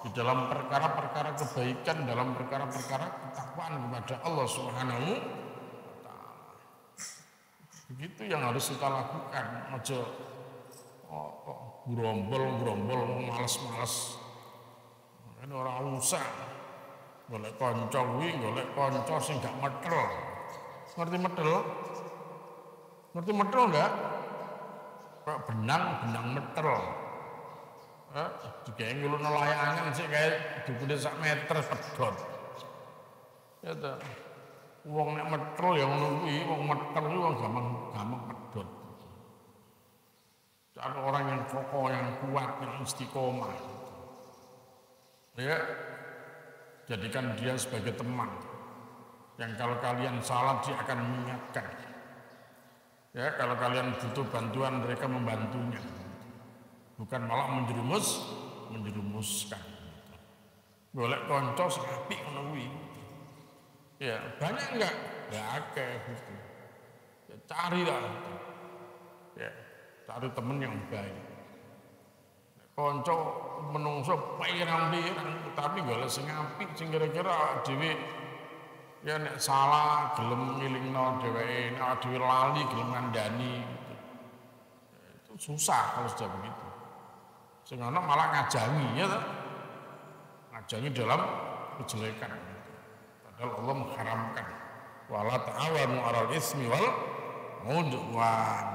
di dalam perkara-perkara kebaikan, dalam perkara-perkara ketakwaan kepada Allah Subhanahu. Begitu yang harus kita lakukan. Aja gerombol, males-males. Ini orang usah. Golek kanca kuwi, golek kanca sing gak metel. Ngerti metel? Ngerti metel enggak? Kayak benang metel. Digawe ngulune layangan sik kae dukune sak meter pedhot. Ya ta. Wong nek metel ya ngono kuwi, wong metel kuwi wong gampang pedhot. Cari orang yang kokoh, yang kuat, yang istiqomah. Ya, jadikan dia sebagai teman. Yang kalau kalian salah dia akan mengingatkan. Ya, kalau kalian butuh bantuan mereka membantunya. Bukan malah menjerumuskan. Golek kanca sing apik ngono kuwi. Ya, banyak enggak? Ya akeh gitu. Ya, carilah. Ya, cari teman yang baik. Kanca menungso pirang-pirang tapi golek sing apik sing kira-kira dhewe ya nek salah gelem ngilingno dheweke, nek dhewe lali gelem ngandani gitu. Ya, itu susah kalau sudah begitu. Sing ana malah ngajangi ya toh. Ngajangi dalam kejelekan. Allah mengharamkan wala ta'awanu 'alal ismi wal 'udwan.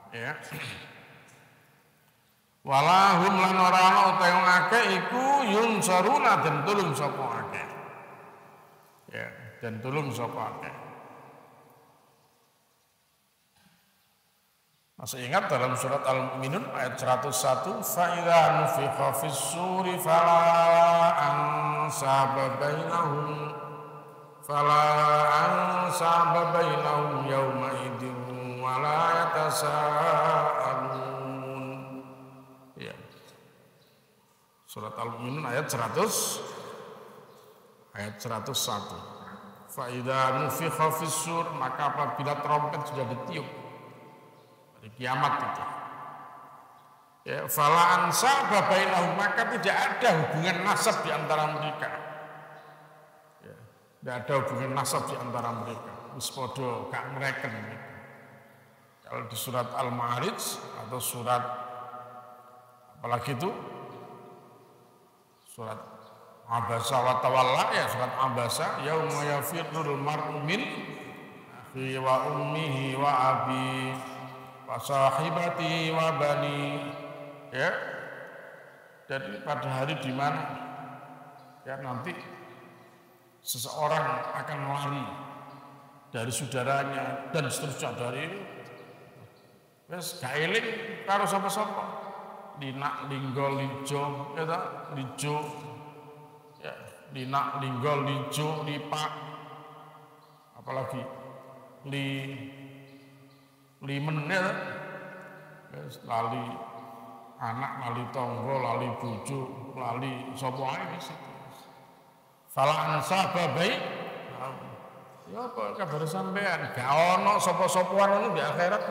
Ya. Wala hum lan ora ana utahe wong akeh iku yunsaruna den tulung sapa akeh. Ya, den tulung sapa akeh. Masih ingat dalam surat Al-Mu'minun ayat 101, fa idza nufikha fis-suri fala ansaba bainahum yawma idzin wa la yatasaalun. Ya. Surat Al-Mu'minun ayat 101. Fa idza nufikha fis-sur, maka apabila trompet sudah ditiup hari kiamat itu. Ya, fala ansaba bainahum, maka tidak ada hubungan nasab di antara mereka. Tidak ada hubungan nasab di antara mereka. Wis padha gak ngreken. Kalau di surat Al-Ma'arij atau surat apalagi itu surat Abasa wa Tawalla, ya surat Abasa, yauma yafirrul mar'u min akhi wa ummihi wa abi wa sahibati wa bani. Ya. Jadi pada hari di mana ya nanti seseorang akan lari dari saudaranya dan seterusnya dari ini. Wes gak eling karo sapa-sapa. Linak linggol lijo, ya ta? Lijo. Ya, linak linggol lijo, lipak. Apalagi limen ya. Wes lali anak, lali tangga, lali bojo, lali sapa ae wis. Fala ansaba baik. Ya apa kabar sampean? Gak ono sapa-sapan ngono di akhirat.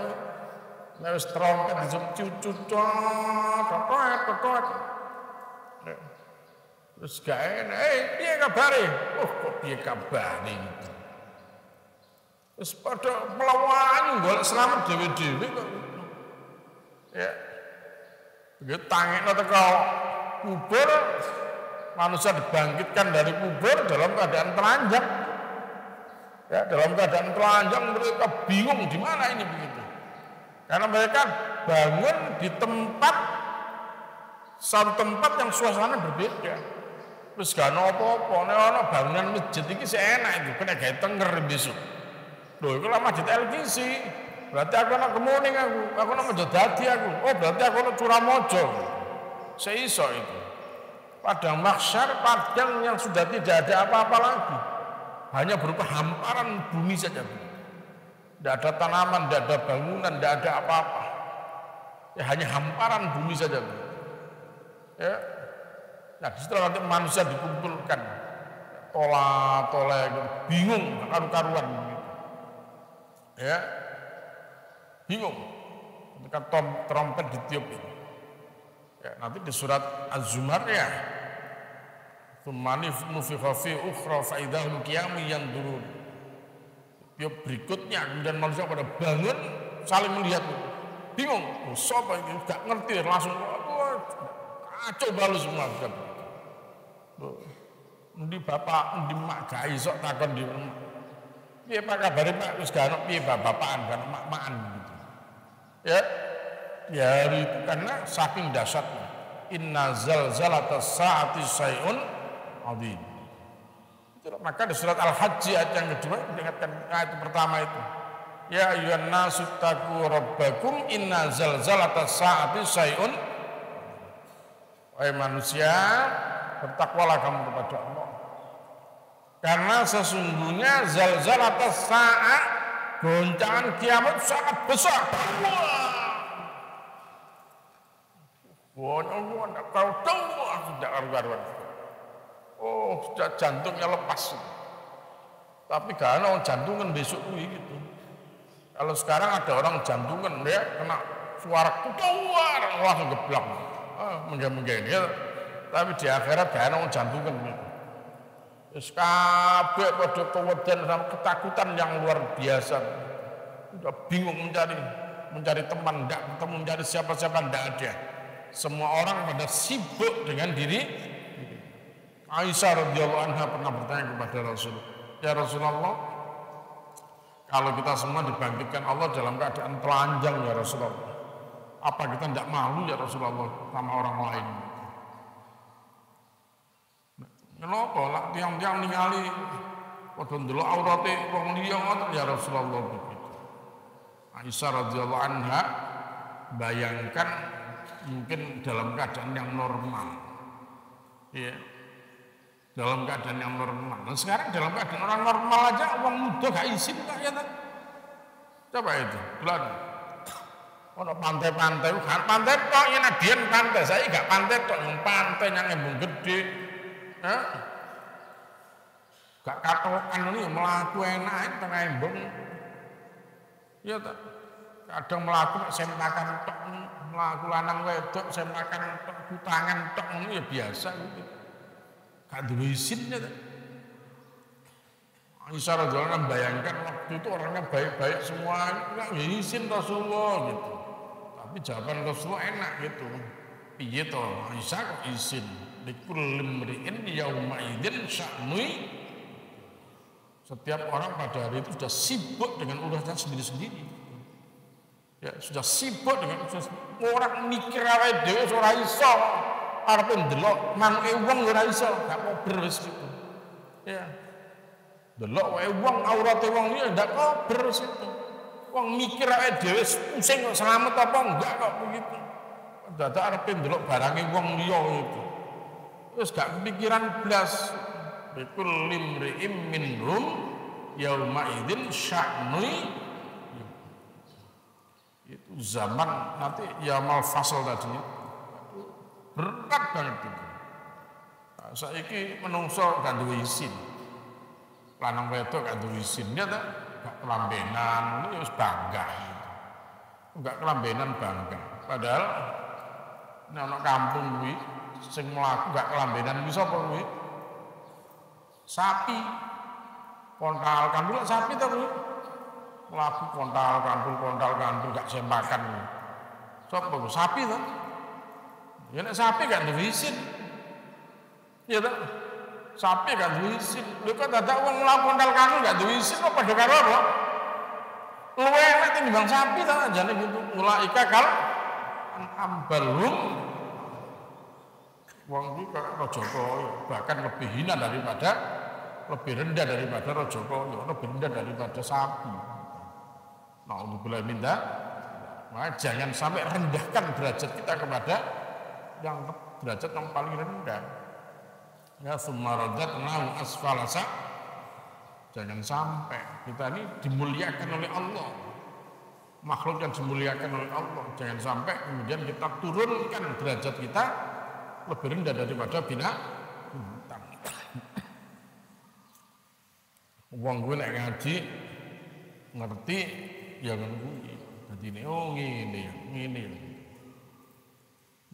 Nek wis trompet cucut totot. Terus gak enak, piye kabare? Oh kok piye kabare? Terus pada melawan golek selamat dewe-dewe kok. Ya. Begitu tangekno teko kubur, manusia dibangkitkan dari kubur dalam keadaan telanjang. Ya, dalam keadaan telanjang mereka bingung di mana ini begitu. Karena mereka bangun di satu tempat yang suasana berbeda. Terus gak ada apa-apa, ada bangunan masjid ini enak itu, kena gaya tenger besok. Loh, itu lah masjid LGC, berarti aku nak kemuning aku nak masjid dadi aku, oh berarti aku nak Curamojo. Seiso itu. Padang mahsyar, padang yang sudah tidak ada apa-apa lagi. Hanya berupa hamparan bumi saja. Tidak ada tanaman, tidak ada bangunan, tidak ada apa-apa. Ya, hanya hamparan bumi saja. Ya. Nah, setelah nanti manusia dikumpulkan, tola, bingung, karu-karuan gitu. Ya, bingung. Ketika trompet ditiup itu. Ya, nanti di surat Az-Zumar ya, "Tsummanif nufikha fi ukhra fa idahum qiyamun yanzurun." Tiup berikutnya kemudian manusia pada bangun saling melihat. Bingung, oh, siapa ini gak ngerti langsung kacau balu semua. Ndi bapak, ndi mak gak iso takon di rumah. Piye Pak kabare Pak wis gak ono piye bapakan kan mak-makan gitu. Ya. Di hari itu karena saking dahsyatnya. Inna zalzalatas saati syai'un adzim. Maka di surat Al-Hajj ayat yang kedua diingatkan ayat pertama itu. Ya ayyuhan nasu taqu rabbakum inna zalzalatas saati syai'un. Wahai manusia, bertakwalah kamu kepada Allah. Karena sesungguhnya zalzalatas saat, goncangan kiamat sangat besar. Wah, tidak tahu sudah karuan. Oh, sudah jantungnya lepas. Tapi karena orang jantungan besok gitu. Kalau sekarang ada orang jantungan ya kena suara keluar langsung geblak. Mungkin ya. Tapi di akhirat gak ada jantungan gitu. Terus kabeh pada keweden sama ketakutan yang luar biasa. Udah bingung mencari teman, enggak ketemu, mencari siapa-siapa enggak ada. Semua orang pada sibuk dengan diri. Aisyah radhiyallahu anha pernah bertanya kepada Rasul, "Ya Rasulullah, kalau kita semua dibangkitkan Allah dalam keadaan telanjang ya Rasulullah, apa kita tidak malu ya Rasulullah sama orang lain?" Kenapa lah tiang-tiang ningali padha ndelok aurate wong liya ngoten ya Rasulullah begitu. Aisyah radhiyallahu anha bayangkan mungkin dalam keadaan yang normal. Ya. Dalam keadaan yang normal. Nah, sekarang dalam keadaan orang normal aja wong muda gak izin kok ya ta. Coba itu, bulan. Ono pantai-pantai, kan pantai tok yen adian pantai, saya gak pantai tok, pantai yang embung gede. Gak katokan ini melaku enak tengah embung. Iya tak? Kadang melaku sempakan tok, melaku lanang wedok sempakan tok, kutangan tok ini ya biasa gitu. Gak duwe izinnya tak? Aisyah radhiyallahu anha bayangkan waktu itu orangnya baik-baik semua, enggak izin Rasulullah gitu. Tapi jawaban Rasulullah enak gitu. Piye to? Aisyah kok izin? Likulli mri'in yauma idzin sya'nui. Setiap orang pada hari itu sudah sibuk dengan urusan sendiri-sendiri. Ya, sudah sibuk dengan urusan orang mikir awake dhewe ora iso. Arepe ndelok manuke wong ora iso, gak kober wis gitu. Ya. Delok wae wong aurate wong liya ndak kober wis itu. Wong mikir awake dhewe pusing kok selamat apa enggak kok begitu. Dadak arepe ndelok barange wong liya itu. Terus gak kepikiran blas. Bikul limri'im minhum yauma idzin sya'nui. Itu zaman nanti yaumul fasl tadi. Berat banget itu. Nah, saiki menungso gak duwe izin. Lanang wedok gak duwe izin, dia tak gak kelambenan, ini wis bangga. enggak kelambenan bangga. Padahal nek ana kampung kuwi sing mlaku enggak kelambenan kuwi sapa kuwi? Sapi. Kontal kandul sapi to kuwi. Mlaku kontal kandul enggak sempakan. Sapa kuwi? Sapi to. Ya nek sapi gak duwe isin. Ya to. Sapi gak duwe isin. Lha kok dadak wong mlaku kontal kandul gak duwe isin kok padha karo apa? Luwe enak tinimbang sapi ta jane gitu. Ulaika kal ambalhum wong iki kok raja kaya bahkan lebih hina daripada lebih rendah daripada raja kaya, lebih rendah daripada sapi. Nauzubillah min dzalik. Maka jangan sampai rendahkan derajat kita kepada yang derajat yang paling rendah. Ya summa radadnahu asfala sa. Jangan sampai kita ini dimuliakan oleh Allah, makhluk yang dimuliakan oleh Allah. Jangan sampai kemudian kita turunkan derajat kita lebih rendah daripada bintang. Wong gue nek ngaji ngerti ya kan kuwi. Dadi ne oh ngene.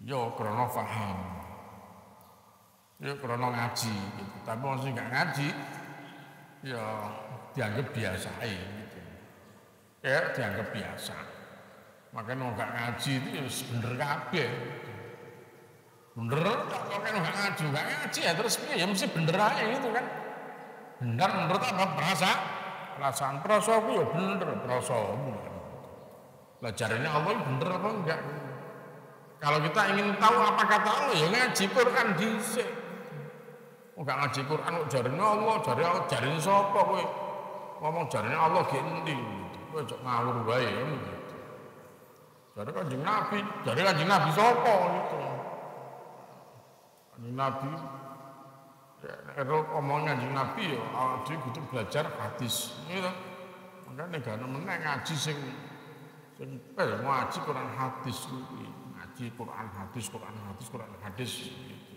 Yo krana paham. Yo krana ngaji gitu. Tapi wong sing gak ngaji ya dianggap biasa gitu. Ya dianggap biasa. Makanya mau gak ngaji itu ya bener kabeh. Bener kalau kan gak ngaji ya terus ya mesti bener aja gitu kan. Bener menurut apa? Perasaan aku ya bener perasaanmu. Lah jarene Allah bener apa enggak? Kalau kita ingin tahu apa kata Allah ya ngaji Quran dhisik. Enggak ngaji Quran kok jarine Allah, jarine sapa kowe? Ngomong jarine Allah ge endi? Kowe aja ngawur wae gitu. Jare Kanjeng Nabi sapa gitu. Kanjeng Nabi kalau omongnya Kanjeng Nabi ya awake kudu belajar hadis gitu. Makane gak meneh ngaji sing ngaji Quran hadis kuwi. Ngaji Quran hadis gitu.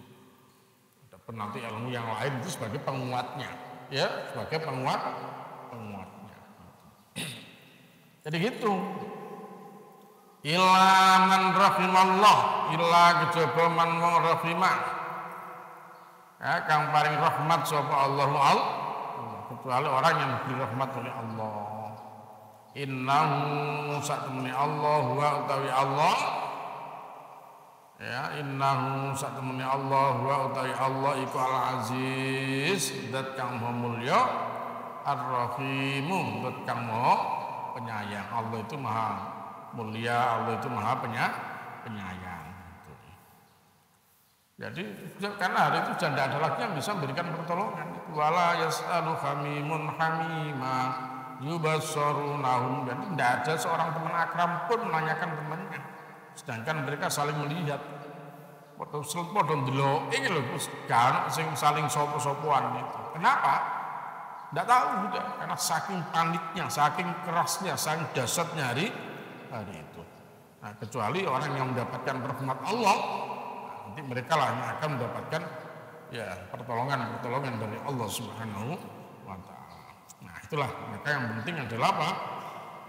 Nanti ilmu yang lain itu sebagai penguatnya, ya sebagai penguatnya. Jadi gitu. Illa man rahimallah, illa kejaba man rahimah. Ya, kang paring rahmat sapa Allah, kecuali orang yang diberi rahmat oleh Allah. Innahu satamni Allah wa utawi Allah. Ya innahu satamuni Allah wa utawi Allah iku al-aziz zat kang maha mulya ar-rahim zat kang maha penyayang. Allah itu maha mulia, Allah itu maha penyayang. Jadi karena hari itu tidak ada lagi yang bisa memberikan pertolongan. Wala yas'alu hamimun hamima yubassarunahum, dan tidak ada seorang teman akram pun menanyakan temannya. Sedangkan mereka saling melihat. Padha ndelok iki lho kan sing saling sapa-sapuan itu. Kenapa? Enggak tahu juga, karena saking paniknya, saking kerasnya, saking dahsyatnya hari itu. Nah, kecuali orang yang mendapatkan rahmat Allah, nanti mereka lah yang akan mendapatkan ya pertolongan dari Allah Subhanahu wa taala. Nah, itulah maka yang penting adalah apa?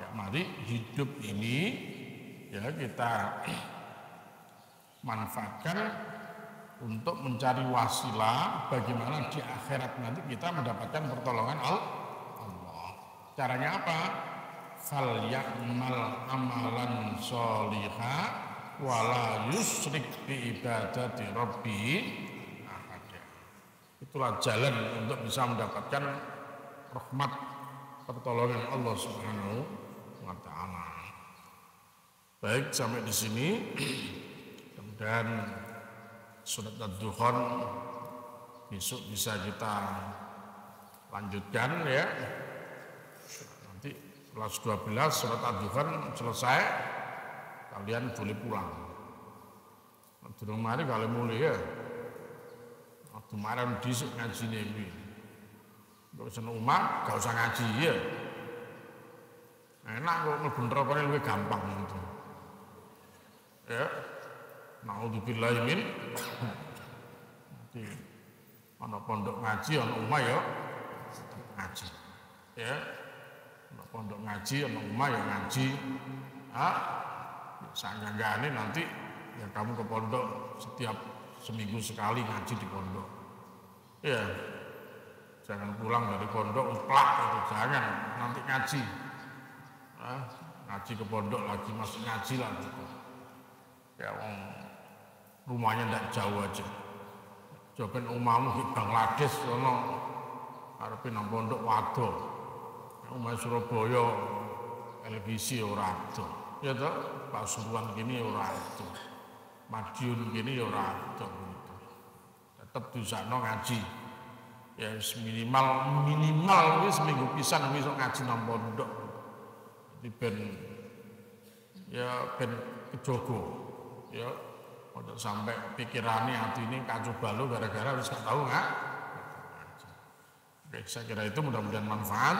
Ya mari hidup ini ya kita manfaatkan untuk mencari wasilah bagaimana di akhirat nanti kita mendapatkan pertolongan Allah. Caranya apa? Falyamal amalan sholiha wala yusrik bi ibadati rabbih ahada. Itulah jalan untuk bisa mendapatkan rahmat pertolongan Allah Subhanahu wa taala. Baik, sampai di sini. Dan surat Ad-Dukhan besok bisa kita lanjutkan ya. Nanti kelas 12 surat Ad-Dukhan selesai, kalian boleh pulang. Di rumah ini kalian mulai ya. Kemarin disik ngaji ini. Gak usah umat, gak usah ngaji ya. Enak kok ngebener apa lebih gampang gitu. Ya. Nauzubillahi min. Nanti ana pondok ngaji, ana omah ya ngaji. Ya. Ana pondok ngaji, ana omah ya ngaji. Seenggak-enggaknya nanti ya kamu ke pondok setiap seminggu sekali ngaji di pondok. Ya, jangan pulang dari pondok uplak itu, jangan nanti ngaji. Ngaji ke pondok lagi masih ngaji lah gitu. Ya rumahnya tidak jauh aja. Coba umamu di Bangladesh sono arepe nang pondok wado. Umah Surabaya televisi ora ado. Ya toh, Pasuruan gini ora ado. Madiun gini ora ado gitu. Tetep disakno ngaji. Ya minimal wis seminggu pisan wis ngaji nang pondok. Di ben kejogo. Ya untuk sampai pikirannya hati ini kacau balau gara-gara harus gak tahu nggak? Oke, saya kira itu mudah-mudahan manfaat.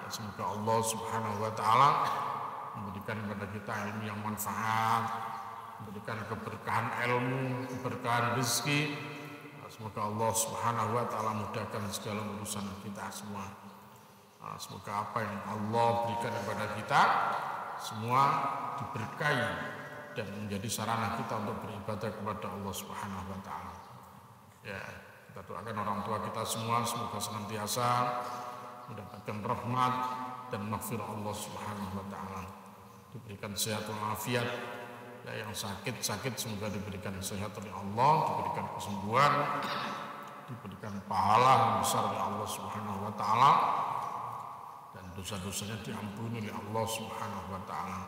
Ya, semoga Allah Subhanahu Wa Taala memberikan kepada kita ilmu yang manfaat, memberikan keberkahan ilmu, keberkahan rezeki. Semoga Allah Subhanahu Wa Taala mudahkan segala urusan kita semua. Semoga apa yang Allah berikan kepada kita semua diberkahi dan menjadi sarana kita untuk beribadah kepada Allah Subhanahu Wa Taala. Ya, kita doakan orang tua kita semua semoga senantiasa mendapatkan rahmat dan maghfirah Allah Subhanahu Wa Taala. Diberikan sehat walafiat. Ya, yang sakit semoga diberikan sehat oleh Allah, diberikan kesembuhan, diberikan pahala yang besar oleh Allah Subhanahu Wa Taala, dan dosa-dosanya diampuni oleh Allah Subhanahu Wa Taala.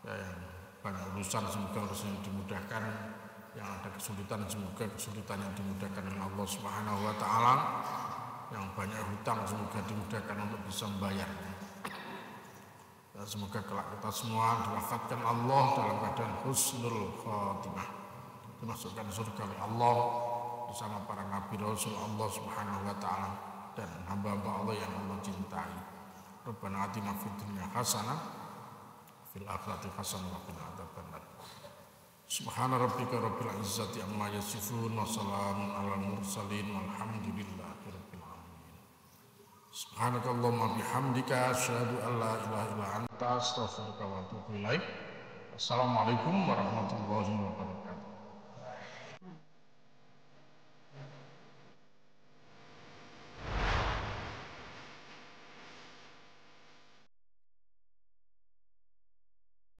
Ya, banyak urusan semoga urusan dimudahkan, yang ada kesulitan semoga kesulitan yang dimudahkan oleh Allah Subhanahu Wa Taala, yang banyak hutang semoga dimudahkan untuk bisa membayarnya. Dan semoga kelak kita semua diwafatkan Allah dalam keadaan husnul khatimah, dimasukkan surga oleh Allah bersama para nabi rasul Allah Subhanahu Wa Taala dan hamba-hamba Allah yang Allah cintai. Rabbana atina fid dunya hasanah fil akhirati hasanah wa qina adzabannar. Subhana rabbika rabbil izzati amma yasifun wa salamun alal mursalin walhamdulillahi rabbil alamin. Subhanakallahumma bihamdika asyhadu an la ilaha illa anta astaghfiruka wa atubu ilaik. Assalamualaikum warahmatullahi wabarakatuh.